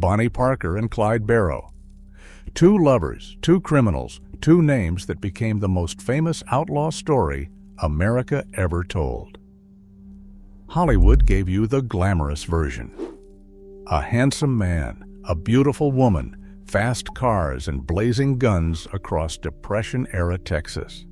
Bonnie Parker and Clyde Barrow. Two lovers, two criminals, two names that became the most famous outlaw story America ever told. Hollywood gave you the glamorous version. A handsome man, a beautiful woman, fast cars and blazing guns across Depression-era Texas.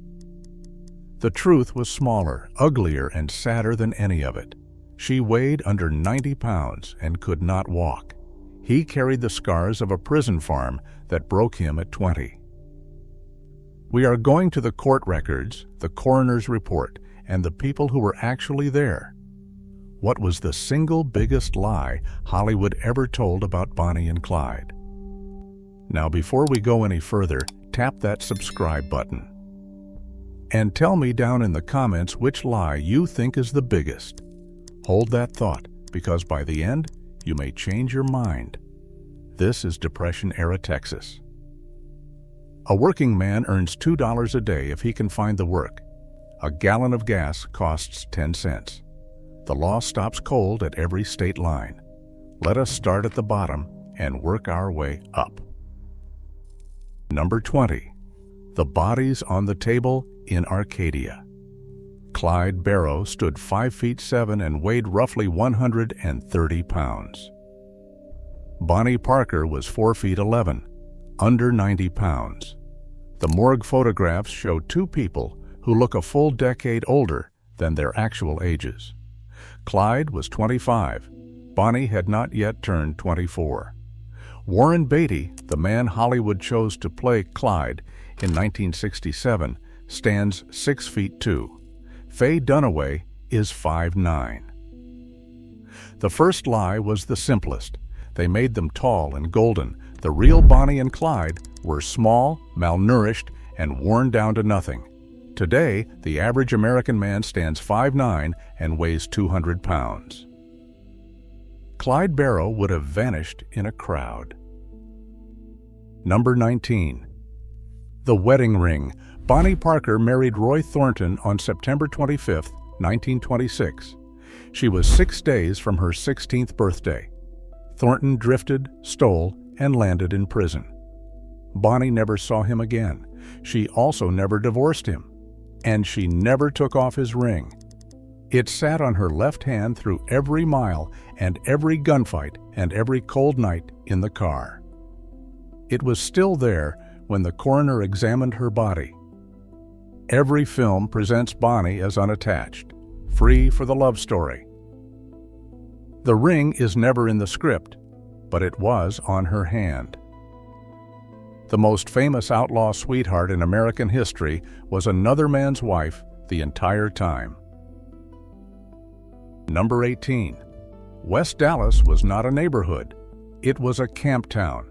The truth was smaller, uglier, and sadder than any of it. She weighed under 90 pounds and could not walk. He carried the scars of a prison farm that broke him at 20. We are going to the court records, the coroner's report, and the people who were actually there. What was the single biggest lie Hollywood ever told about Bonnie and Clyde? Now, before we go any further, tap that subscribe button. And tell me down in the comments which lie you think is the biggest. Hold that thought, because by the end, you may change your mind. This is Depression-era Texas. A working man earns $2 a day if he can find the work. A gallon of gas costs 10 cents. The law stops cold at every state line. Let us start at the bottom and work our way up. Number 20. The bodies on the table in Arcadia. Clyde Barrow stood 5'7" and weighed roughly 130 pounds. Bonnie Parker was 4'11", under 90 pounds. The morgue photographs show two people who look a full decade older than their actual ages. Clyde was 25. Bonnie had not yet turned 24. Warren Beatty, the man Hollywood chose to play Clyde in 1967, stands 6'2". Faye Dunaway is 5'9". The first lie was the simplest. They made them tall and golden. The real Bonnie and Clyde were small, malnourished, and worn down to nothing. Today, the average American man stands 5'9" and weighs 200 pounds. Clyde Barrow would have vanished in a crowd. Number 19. The wedding ring. Bonnie Parker married Roy Thornton on September 25, 1926. She was 6 days from her 16th birthday. Thornton drifted, stole, and landed in prison. Bonnie never saw him again. She also never divorced him. And she never took off his ring. It sat on her left hand through every mile and every gunfight and every cold night in the car. It was still there when the coroner examined her body. Every film presents Bonnie as unattached, free for the love story. The ring is never in the script, but it was on her hand. The most famous outlaw sweetheart in American history was another man's wife the entire time. Number 18. West Dallas was not a neighborhood. It was a camp town.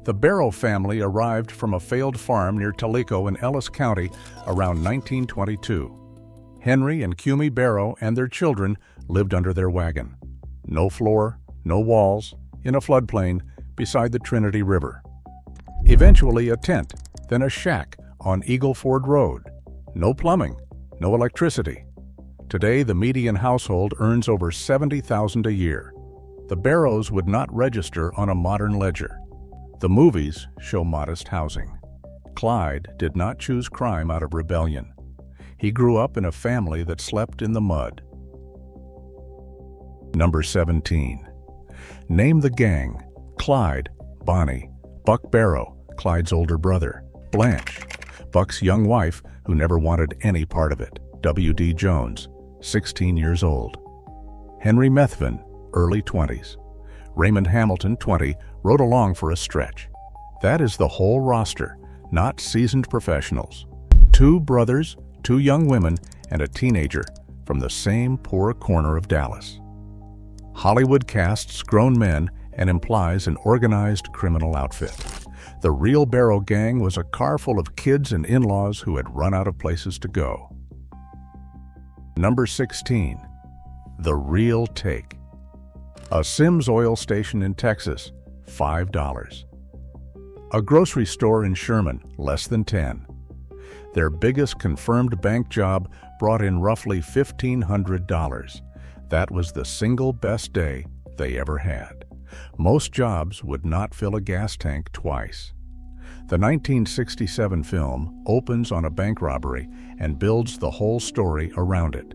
The Barrow family arrived from a failed farm near Tellico in Ellis County around 1922. Henry and Cumie Barrow and their children lived under their wagon. No floor, no walls, in a floodplain beside the Trinity River. Eventually a tent, then a shack on Eagle Ford Road. No plumbing, no electricity. Today, the median household earns over $70,000 a year. The Barrows would not register on a modern ledger. The movies show modest housing. Clyde did not choose crime out of rebellion. He grew up in a family that slept in the mud. Number 17. Name the gang. Clyde, Bonnie, Buck Barrow, Clyde's older brother, Blanche, Buck's young wife who never wanted any part of it, W.D. Jones, 16 years old. Henry Methvin, early 20s. Raymond Hamilton, 20, rode along for a stretch. That is the whole roster, not seasoned professionals. 2 brothers, 2 young women, and a teenager from the same poor corner of Dallas. Hollywood casts grown men and implies an organized criminal outfit. The real Barrow gang was a car full of kids and in-laws who had run out of places to go. Number 16. The real take. A Sims oil station in Texas, $5. A grocery store in Sherman, less than 10. Their biggest confirmed bank job brought in roughly $1,500. That was the single best day they ever had. Most jobs would not fill a gas tank twice. The 1967 film opens on a bank robbery and builds the whole story around it.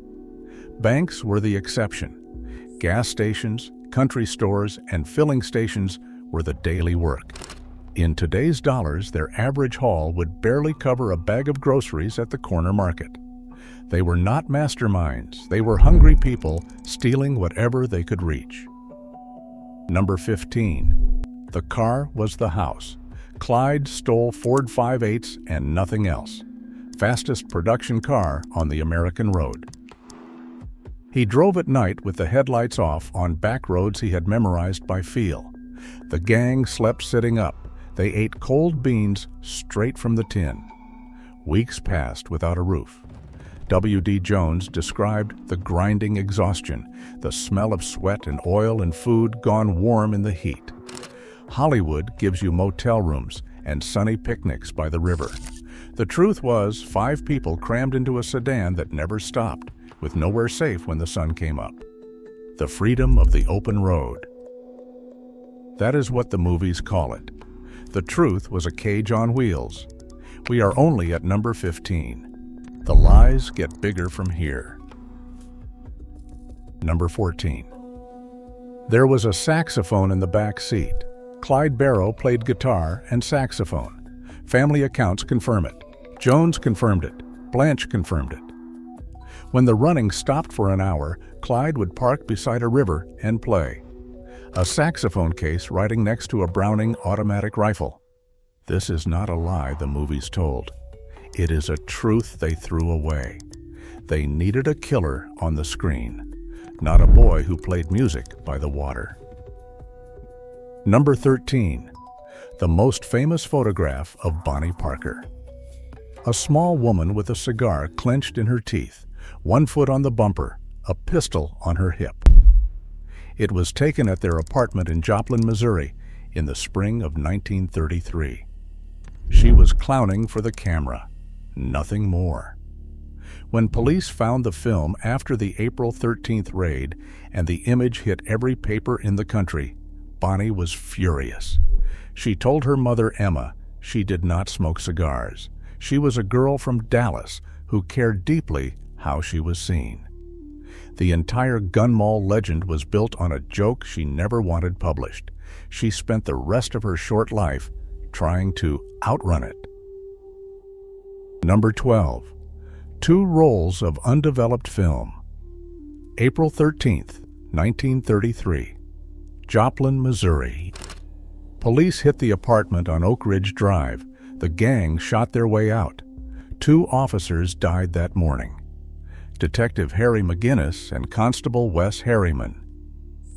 Banks were the exception. Gas stations, country stores, and filling stations were the daily work. In today's dollars, their average haul would barely cover a bag of groceries at the corner market. They were not masterminds. They were hungry people stealing whatever they could reach. Number 15. The car was the house. Clyde stole Ford 5.8s and nothing else. Fastest production car on the American road. He drove at night with the headlights off on back roads he had memorized by feel. The gang slept sitting up. They ate cold beans straight from the tin. Weeks passed without a roof. W.D. Jones described the grinding exhaustion, the smell of sweat and oil and food gone warm in the heat. Hollywood gives you motel rooms and sunny picnics by the river. The truth was, 5 people crammed into a sedan that never stopped, with nowhere safe when the sun came up. The freedom of the open road. That is what the movies call it. The truth was a cage on wheels. We are only at number 15. The lies get bigger from here. Number 14. There was a saxophone in the back seat. Clyde Barrow played guitar and saxophone. Family accounts confirm it. Jones confirmed it. Blanche confirmed it. When the running stopped for an hour, Clyde would park beside a river and play. A saxophone case riding next to a Browning automatic rifle. This is not a lie the movies told. It is a truth they threw away. They needed a killer on the screen, not a boy who played music by the water. Number 13. The most famous photograph of Bonnie Parker. A small woman with a cigar clenched in her teeth, 1 foot on the bumper, a pistol on her hip. It was taken at their apartment in Joplin, Missouri, in the spring of 1933. She was clowning for the camera. Nothing more. When police found the film after the April 13th raid and the image hit every paper in the country, Bonnie was furious. She told her mother, Emma, she did not smoke cigars. She was a girl from Dallas who cared deeply how she was seen. The entire gun mall legend was built on a joke she never wanted published. She spent the rest of her short life trying to outrun it. Number 12. 2 rolls of undeveloped film. April 13th, 1933. Joplin, Missouri. Police hit the apartment on Oak Ridge Drive. The gang shot their way out. 2 officers died that morning. Detective Harry McGinnis and Constable Wes Harriman.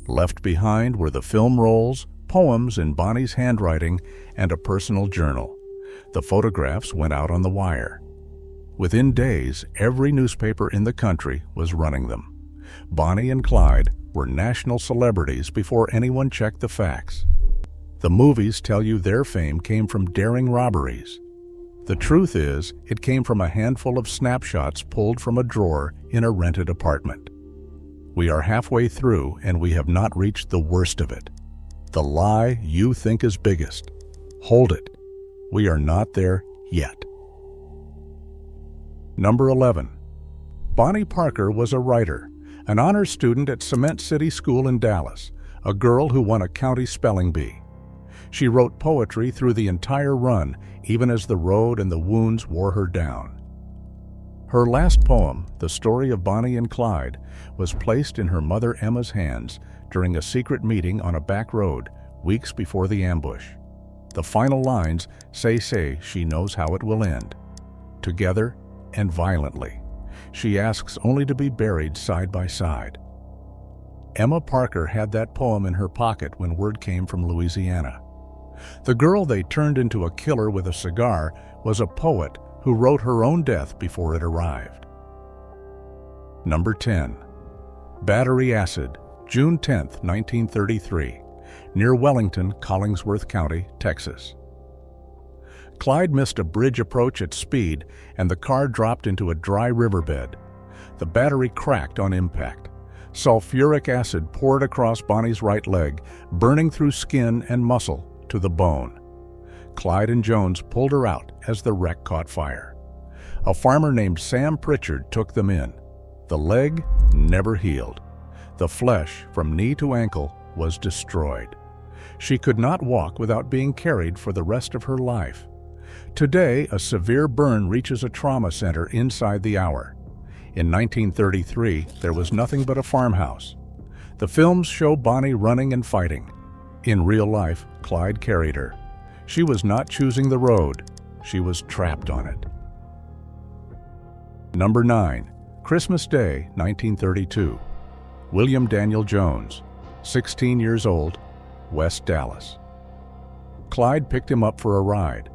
Left behind were the film rolls, poems in Bonnie's handwriting, and a personal journal. The photographs went out on the wire. Within days, every newspaper in the country was running them. Bonnie and Clyde were national celebrities before anyone checked the facts. The movies tell you their fame came from daring robberies. The truth is, it came from a handful of snapshots pulled from a drawer in a rented apartment. We are halfway through and we have not reached the worst of it. The lie you think is biggest. Hold it. We are not there yet. Number 11. Bonnie Parker was a writer, an honors student at Cement City School in Dallas, a girl who won a county spelling bee. She wrote poetry through the entire run, even as the road and the wounds wore her down. Her last poem, The Story of Bonnie and Clyde, was placed in her mother Emma's hands during a secret meeting on a back road weeks before the ambush. The final lines say she knows how it will end. Together and violently. She asks only to be buried side by side. Emma Parker had that poem in her pocket when word came from Louisiana. The girl they turned into a killer with a cigar was a poet who wrote her own death before it arrived. Number 10. Battery Acid, June 10, 1933, near Wellington, Collingsworth County, Texas. Clyde missed a bridge approach at speed and the car dropped into a dry riverbed. The battery cracked on impact. Sulfuric acid poured across Bonnie's right leg, burning through skin and muscle to the bone. Clyde and Jones pulled her out as the wreck caught fire. A farmer named Sam Pritchard took them in. The leg never healed. The flesh from knee to ankle was destroyed. She could not walk without being carried for the rest of her life. Today, a severe burn reaches a trauma center inside the hour. In 1933, there was nothing but a farmhouse. The films show Bonnie running and fighting. In real life, Clyde carried her. She was not choosing the road. She was trapped on it. Number 9. Christmas Day, 1932. William Daniel Jones, 16 years old, West Dallas. Clyde picked him up for a ride.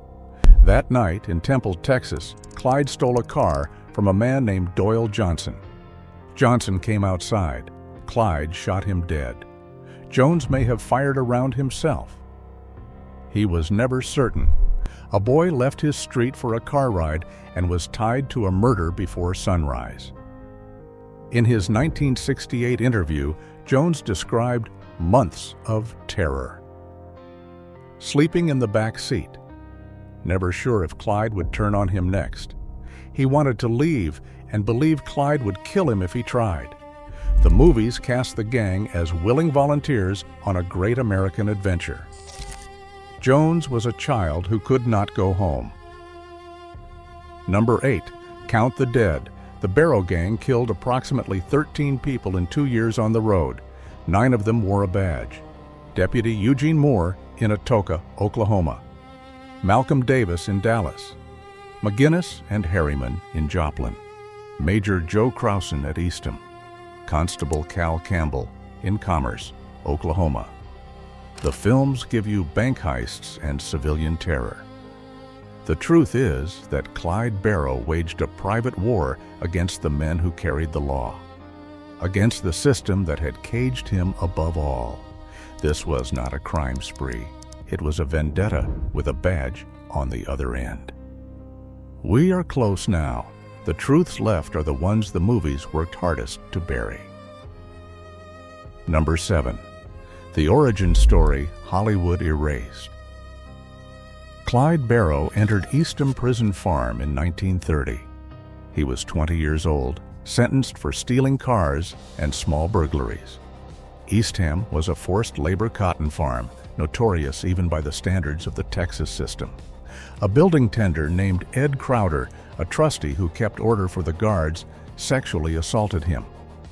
That night in Temple, Texas, Clyde stole a car from a man named Doyle Johnson. Johnson came outside. Clyde shot him dead. Jones may have fired a round himself. He was never certain. A boy left his street for a car ride and was tied to a murder before sunrise. In his 1968 interview, Jones described months of terror. Sleeping in the back seat. Never sure if Clyde would turn on him next. He wanted to leave and believed Clyde would kill him if he tried. The movies cast the gang as willing volunteers on a great American adventure. Jones was a child who could not go home. Number 8. Count the Dead. The Barrow gang killed approximately 13 people in 2 years on the road. 9 of them wore a badge. Deputy Eugene Moore in Atoka, Oklahoma. Malcolm Davis in Dallas. McGinnis and Harriman in Joplin. Major Joe Crowson at Eastham. Constable Cal Campbell in Commerce, Oklahoma. The films give you bank heists and civilian terror. The truth is that Clyde Barrow waged a private war against the men who carried the law, against the system that had caged him above all. This was not a crime spree. It was a vendetta with a badge on the other end. We are close now. The truths left are the ones the movies worked hardest to bury. Number 7. The origin story Hollywood erased. Clyde Barrow entered Eastham Prison Farm in 1930. He was 20 years old, sentenced for stealing cars and small burglaries. Eastham was a forced labor cotton farm, notorious even by the standards of the Texas system. A building tender named Ed Crowder, a trustee who kept order for the guards, sexually assaulted him.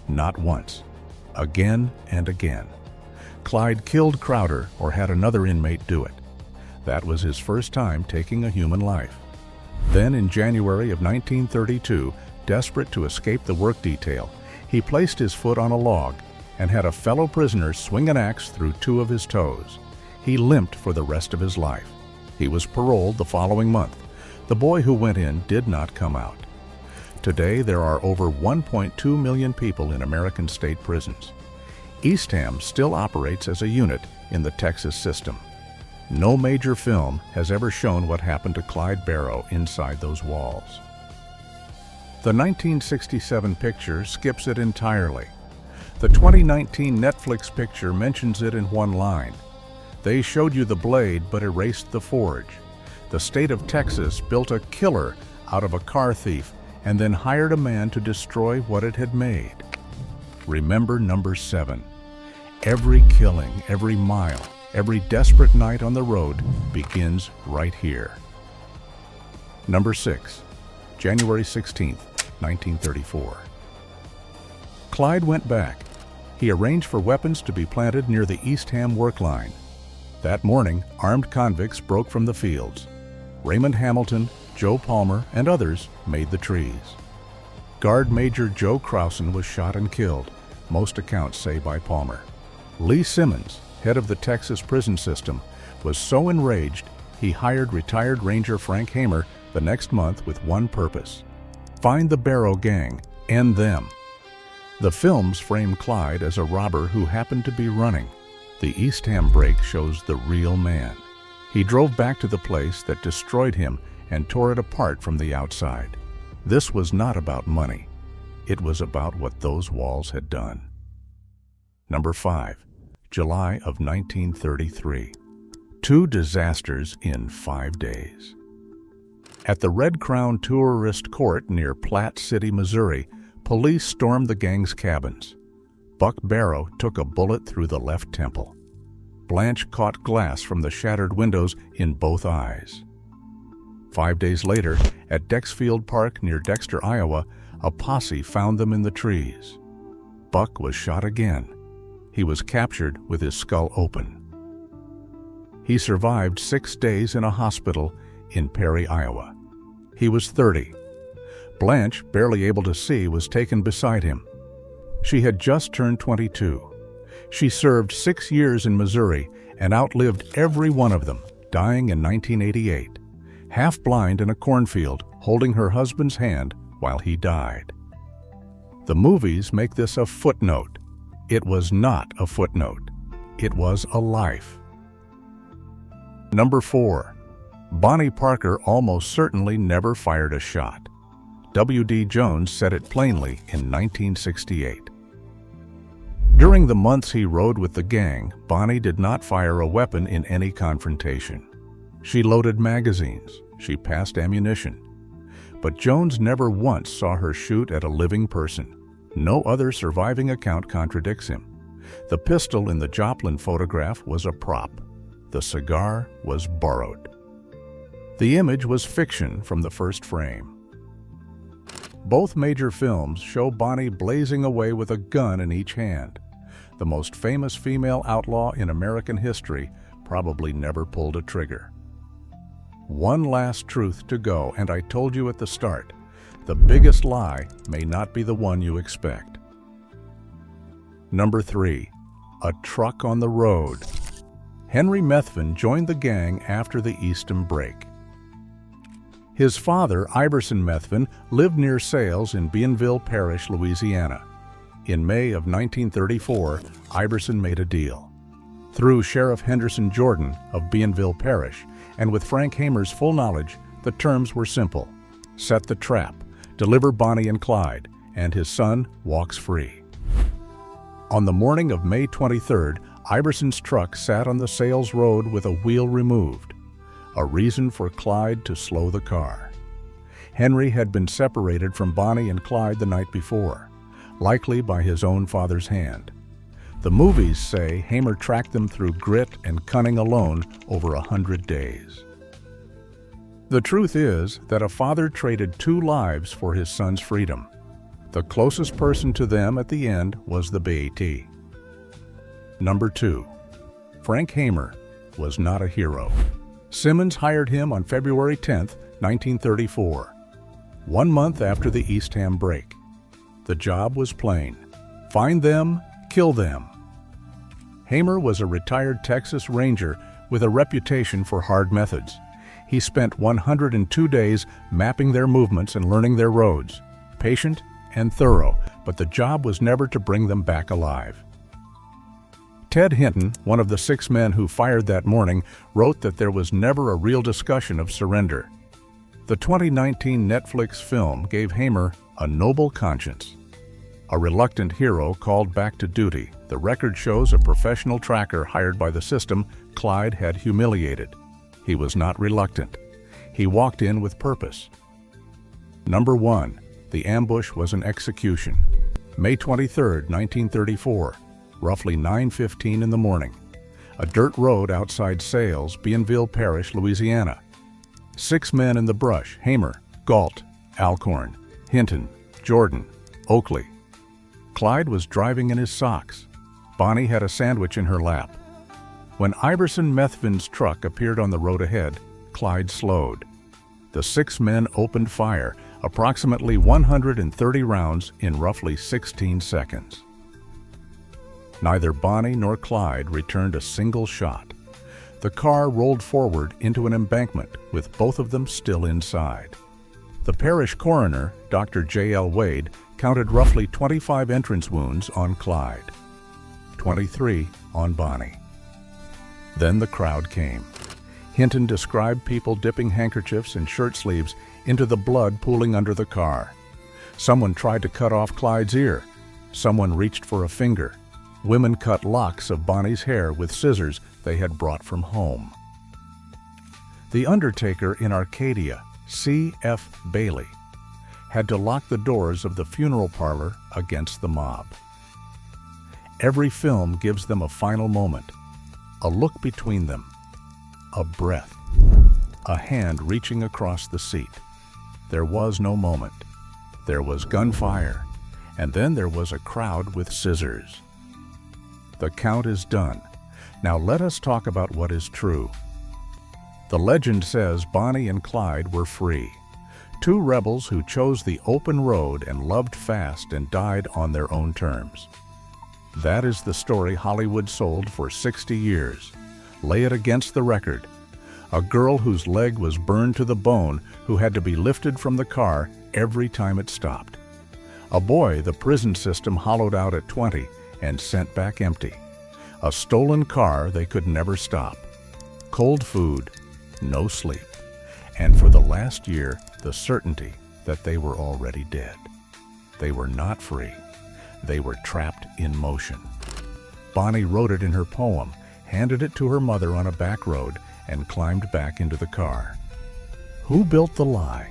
Not once. Again and again. Clyde killed Crowder or had another inmate do it. That was his first time taking a human life. Then in January of 1932, desperate to escape the work detail, he placed his foot on a log and had a fellow prisoner swing an axe through 2 of his toes. He limped for the rest of his life. He was paroled the following month. The boy who went in did not come out. Today, there are over 1.2 million people in American state prisons. Eastham still operates as a unit in the Texas system. No major film has ever shown what happened to Clyde Barrow inside those walls. The 1967 picture skips it entirely. The 2019 Netflix picture mentions it in one line. They showed you the blade but erased the forge. The state of Texas built a killer out of a car thief and then hired a man to destroy what it had made. Remember number 7. Every killing, every mile, every desperate night on the road begins right here. Number 6. January 16, 1934. Clyde went back. He arranged for weapons to be planted near the Eastham work line. That morning, armed convicts broke from the fields. Raymond Hamilton, Joe Palmer, and others made the trees. Guard Major Joe Crowson was shot and killed, most accounts say by Palmer. Lee Simmons, head of the Texas prison system, was so enraged he hired retired Ranger Frank Hamer the next month with one purpose: find the Barrow gang, end them. The films frame Clyde as a robber who happened to be running. The Eastham break shows the real man. He drove back to the place that destroyed him and tore it apart from the outside. This was not about money. It was about what those walls had done. Number 5. July of 1933. 2 disasters in 5 days. At the Red Crown Tourist Court near Platte City, Missouri, police stormed the gang's cabins. Buck Barrow took a bullet through the left temple. Blanche caught glass from the shattered windows in both eyes. 5 days later, at Dexfield Park near Dexter, Iowa, a posse found them in the trees. Buck was shot again. He was captured with his skull open. He survived 6 days in a hospital in Perry, Iowa. He was 30. Blanche, barely able to see, was taken beside him. She had just turned 22. She served 6 years in Missouri and outlived every one of them, dying in 1988, half blind in a cornfield, holding her husband's hand while he died. The movies make this a footnote. It was not a footnote. It was a life. Number 4. Bonnie Parker almost certainly never fired a shot. W.D. Jones said it plainly in 1968. During the months he rode with the gang, Bonnie did not fire a weapon in any confrontation. She loaded magazines. She passed ammunition. But Jones never once saw her shoot at a living person. No other surviving account contradicts him. The pistol in the Joplin photograph was a prop. The cigar was borrowed. The image was fiction from the first frame. Both major films show Bonnie blazing away with a gun in each hand. The most famous female outlaw in American history probably never pulled a trigger. One last truth to go, and I told you at the start, the biggest lie may not be the one you expect. Number 3. A truck on the road. Henry Methvin joined the gang after the Eastham break. His father, Iverson Methvin, lived near Sales in Bienville Parish, Louisiana. In May of 1934, Iverson made a deal. Through Sheriff Henderson Jordan of Bienville Parish, and with Frank Hamer's full knowledge, the terms were simple. Set the trap, deliver Bonnie and Clyde, and his son walks free. On the morning of May 23rd, Iverson's truck sat on the Sales Road with a wheel removed. A reason for Clyde to slow the car. Henry had been separated from Bonnie and Clyde the night before, likely by his own father's hand. The movies say Hamer tracked them through grit and cunning alone over 100 days. The truth is that a father traded 2 lives for his son's freedom. The closest person to them at the end was the Beatty. Number 2. Frank Hamer was not a hero. Simmons hired him on February 10, 1934, 1 month after the Eastham break. The job was plain: find them, kill them. Hamer was a retired Texas Ranger with a reputation for hard methods. He spent 102 days mapping their movements and learning their roads. Patient and thorough, but the job was never to bring them back alive. Ted Hinton, one of the 6 men who fired that morning, wrote that there was never a real discussion of surrender. The 2019 Netflix film gave Hamer a noble conscience. A reluctant hero called back to duty, the record shows a professional tracker hired by the system Clyde had humiliated. He was not reluctant. He walked in with purpose. Number 1. The ambush was an execution. May 23, 1934. Roughly 9:15 in the morning. A dirt road outside Sales, Bienville Parish, Louisiana. 6 men in the brush: Hamer, Galt, Alcorn, Hinton, Jordan, Oakley. Clyde was driving in his socks. Bonnie had a sandwich in her lap. When Iverson Methvin's truck appeared on the road ahead, Clyde slowed. The 6 men opened fire, approximately 130 rounds in roughly 16 seconds. Neither Bonnie nor Clyde returned a single shot. The car rolled forward into an embankment with both of them still inside. The parish coroner, Dr. J.L. Wade, counted roughly 25 entrance wounds on Clyde, 23 on Bonnie. Then the crowd came. Hinton described people dipping handkerchiefs and shirt sleeves into the blood pooling under the car. Someone tried to cut off Clyde's ear. Someone reached for a finger. Women cut locks of Bonnie's hair with scissors they had brought from home. The undertaker in Arcadia, C.F. Bailey, had to lock the doors of the funeral parlor against the mob. Every film gives them a final moment, a look between them, a breath, a hand reaching across the seat. There was no moment. There was gunfire, and then there was a crowd with scissors. The count is done. Now let us talk about what is true. The legend says Bonnie and Clyde were free, two rebels who chose the open road and loved fast and died on their own terms. That is the story Hollywood sold for 60 years. Lay it against the record. A girl whose leg was burned to the bone who had to be lifted from the car every time it stopped. A boy the prison system hollowed out at 20 and sent back empty. A stolen car they could never stop. Cold food, no sleep. And for the last year, the certainty that they were already dead. They were not free. They were trapped in motion. Bonnie wrote it in her poem, handed it to her mother on a back road, and climbed back into the car. Who built the lie?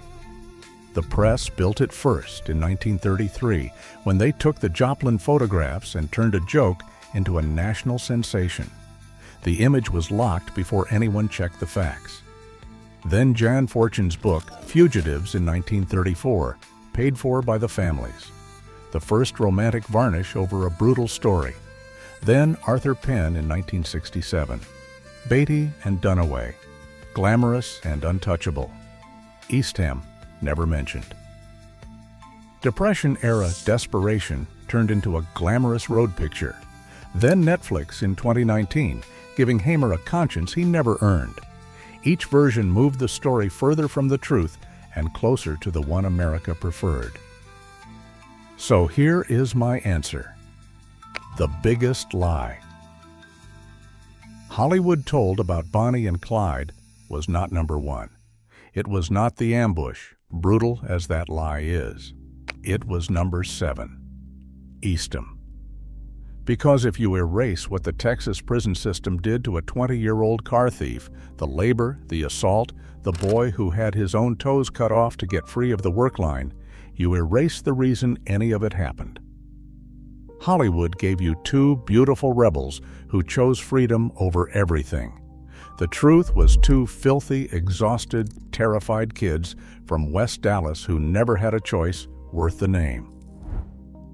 The press built it first in 1933 when they took the Joplin photographs and turned a joke into a national sensation. The image was locked before anyone checked the facts. Then Jan Fortune's book, Fugitives in 1934, paid for by the families. The first romantic varnish over a brutal story. Then Arthur Penn in 1967. Beatty and Dunaway, glamorous and untouchable. Eastham, never mentioned. Depression-era desperation turned into a glamorous road picture. Then Netflix in 2019, giving Hamer a conscience he never earned. Each version moved the story further from the truth and closer to the one America preferred. So here is my answer. The biggest lie. Hollywood told about Bonnie and Clyde was not number one. It was not the ambush, brutal as that lie is. It was number 7, Eastham. Because if you erase what the Texas prison system did to a 20-year-old car thief, the labor, the assault, the boy who had his own toes cut off to get free of the work line, you erase the reason any of it happened. Hollywood gave you two beautiful rebels who chose freedom over everything. The truth was two filthy, exhausted, terrified kids from West Dallas who never had a choice worth the name.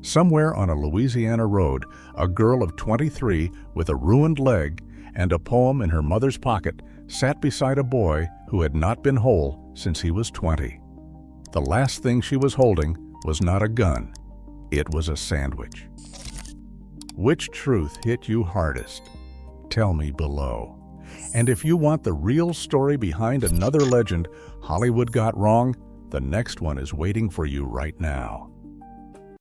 Somewhere on a Louisiana road, a girl of 23 with a ruined leg and a poem in her mother's pocket sat beside a boy who had not been whole since he was 20. The last thing she was holding was not a gun, it was a sandwich. Which truth hit you hardest? Tell me below. And if you want the real story behind another legend Hollywood got wrong, the next one is waiting for you right now.